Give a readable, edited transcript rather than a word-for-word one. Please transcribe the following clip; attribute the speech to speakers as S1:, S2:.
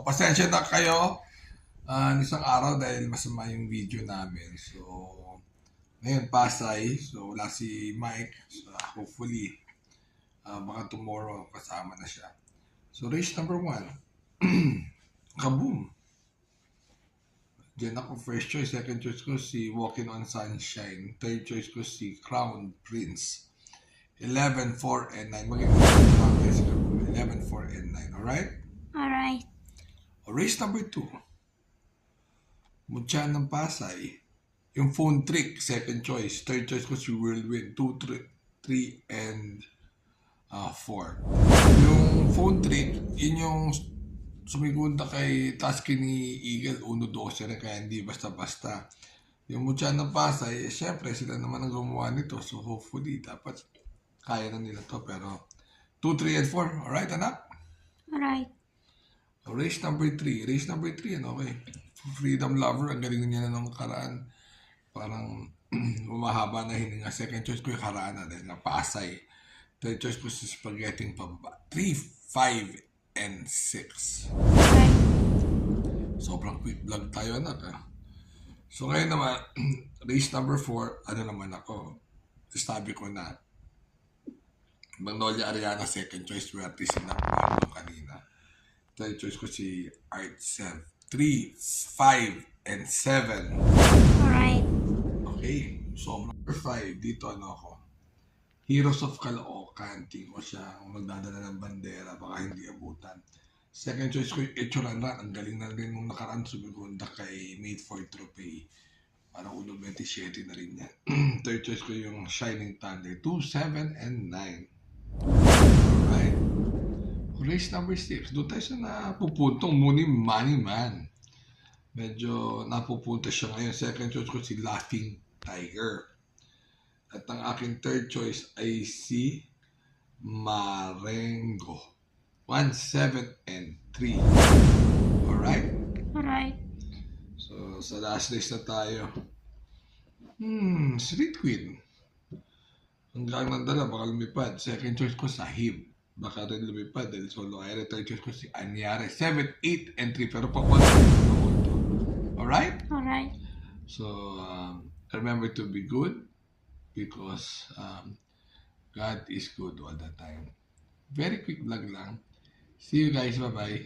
S1: So, pasensya na kayo isang araw dahil masama yung video namin. So, ngayon Pasay. So, wala si Mike. So, hopefully, baka tomorrow kasama na siya. So, race number 1. Kaboom! Diyan ako first choice. Second choice ko si Walking on Sunshine. Third choice ko si Crown Prince. 11, 4, and 9. Magiging 11, 4, and 9. Alright?
S2: Alright.
S1: Race number 2. Mutya ng Pasay. Yung phone trick, second choice. Third choice ko si Whirlwind. 2, 3, and 4. Yung phone trick, yun yung sumigunda kay Tusky ni Eagle. 1-12 rin, kaya hindi basta-basta. Yung Mutya ng Pasay, syempre sila naman ang gumawa nito. So hopefully, dapat kaya na nila to. Pero 2, 3, and 4. Alright, anak?
S2: Alright.
S1: Race number 3. Race number 3, ano, okay. Freedom Lover, ang galing niya na nung karaan. Parang umahaba na hininga. Second choice ko yung Harana dahil nga Pasay. Third choice ko si Spaghetti pababa. 3, 5, and 6.
S2: Alright.
S1: Sobrang quick vlog tayo, anak. So ngayon naman, race number 4, ano naman ako. Sabi ko na, Magnolia Ariana, second choice, Werte Sinap kanina. Third choice ko si Art Sev. 3, 5, and 7.
S2: Alright.
S1: Okay, so number 5, dito ano ako. Heroes of Caloocan, tingin ko siya magdadala ng bandera, baka hindi abutan. Second choice ko yung Echoranran, ang galing na rin nung nakaraan sumigunda kay Made for Trophy. Parang 1.27 na rin yan. Third choice ko yung Shining Thunder, 2, 7, and 9. Alright. Race number 6, doon tayo sa napupuntong Money Man. Medyo napupunta siya ngayon. Second choice ko si Laughing Tiger. At ang aking third choice ay si Marengo. 1, 7, and 3. Alright?
S2: Alright.
S1: So, sa last race na tayo. Street Queen. Ang gang ng dala, baka lumipad. Second choice ko Sahib. Baka rin lumipad dahil solo aire. Third choice ko si Anyare. 7, 8, and 3. Pero pa Alright?
S2: Alright.
S1: So, remember to be good because God is good all the time. Very quick vlog lang. See you guys. Bye-bye.